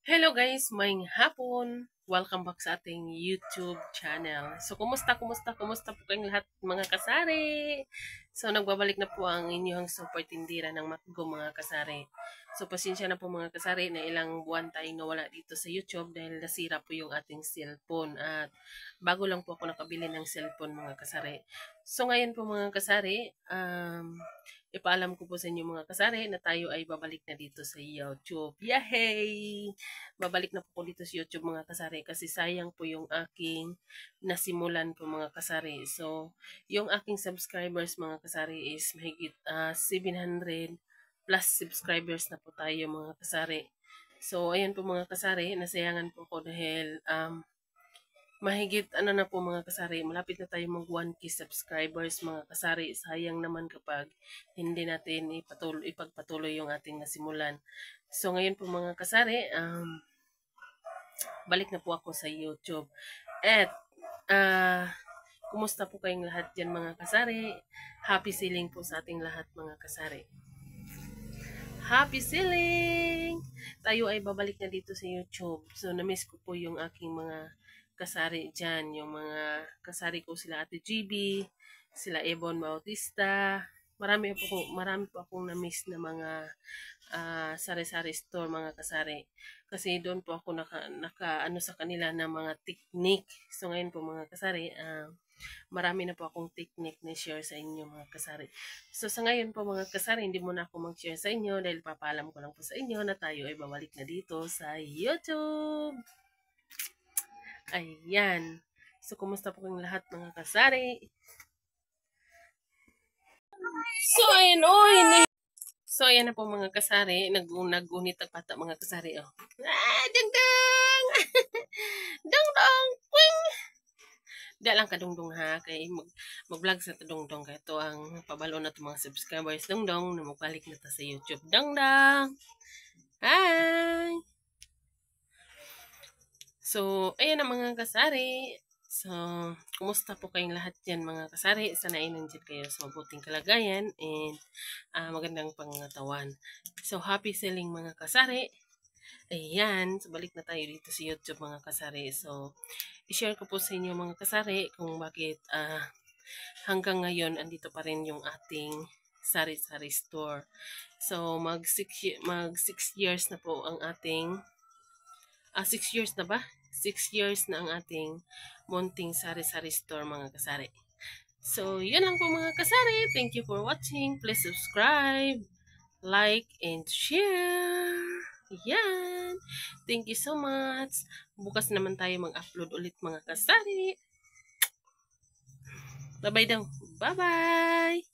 Hello guys, maayong hapon. Welcome back sa ating YouTube channel. So, kumusta po kayong lahat mga kasari? So, nagbabalik na po ang inyong super tindira ng Matgo mga kasari. So, pasensya na po mga kasari na ilang buwan tayong nawala dito sa YouTube dahil nasira po yung ating cellphone at bago lang po ako nakabili ng cellphone mga kasari. So, ngayon po mga kasari, ipaalam ko po sa inyo mga kasari na tayo ay babalik na dito sa YouTube. Yay! Babalik na po ko dito sa YouTube mga kasari kasi sayang po yung aking nasimulan po mga kasari. So, yung aking subscribers mga kasari is mahigit 700 plus subscribers na po tayo mga kasari. So, ayan po mga kasari, nasayangan po ko dahil mahigit na po mga kasari, malapit na tayo mag 1K subscribers mga kasari. Sayang naman kapag hindi natin ipagpatuloy yung ating nasimulan. So ngayon po mga kasari, balik na po ako sa YouTube. At kumusta po kayong lahat dyan mga kasari? Happy selling po sa ating lahat mga kasari. Happy selling! Tayo ay babalik na dito sa YouTube. So na-miss ko po yung aking mga kasari dyan. Yung mga kasari ko sila Ate GB, sila Ebon Bautista. Marami po akong na-miss na mga sari-sari store mga kasari. Kasi doon po ako naka ano sa kanila na mga technique. So ngayon po mga kasari, marami na po akong technique na share sa inyo mga kasari. So sa ngayon po mga kasari, hindi muna ako mag-share sa inyo dahil papaalam ko lang po sa inyo na tayo ay babalik na dito sa YouTube. Ayan. So, kumusta po kayong lahat mga kasari? So, ayan, So, ayan na po mga kasari. Nag-unit ang pata mga kasari. Oh. Dangdang! Dangdang! Quing! Di lang kadungdong ha. Kay mag-vlog sa dungdong. Kaya ito ang pabalo na itong mga subscribers. Dungdong na magbalik na ta sa YouTube. Dangdang! Hi! So, ayan ang mga kasari. So, kumusta po kayong lahat dyan mga kasari? Sana ay nandiyan kayo sa mabuting kalagayan and magandang pangatawan. So, happy selling mga kasari. Ayan, so balik na tayo dito sa YouTube mga kasari. So, i-share ko po sa inyo mga kasari kung bakit hanggang ngayon andito pa rin yung ating sari-sari store. So, mag 6 years na po ang ating 6 years na ba? 6 years na ang ating munting sari-sari store mga kasari. So, yun lang po mga kasari. Thank you for watching. Please subscribe, like, and share. Yan. Thank you so much. Bukas naman tayo mag-upload ulit mga kasari. Bye-bye daw. Bye-bye.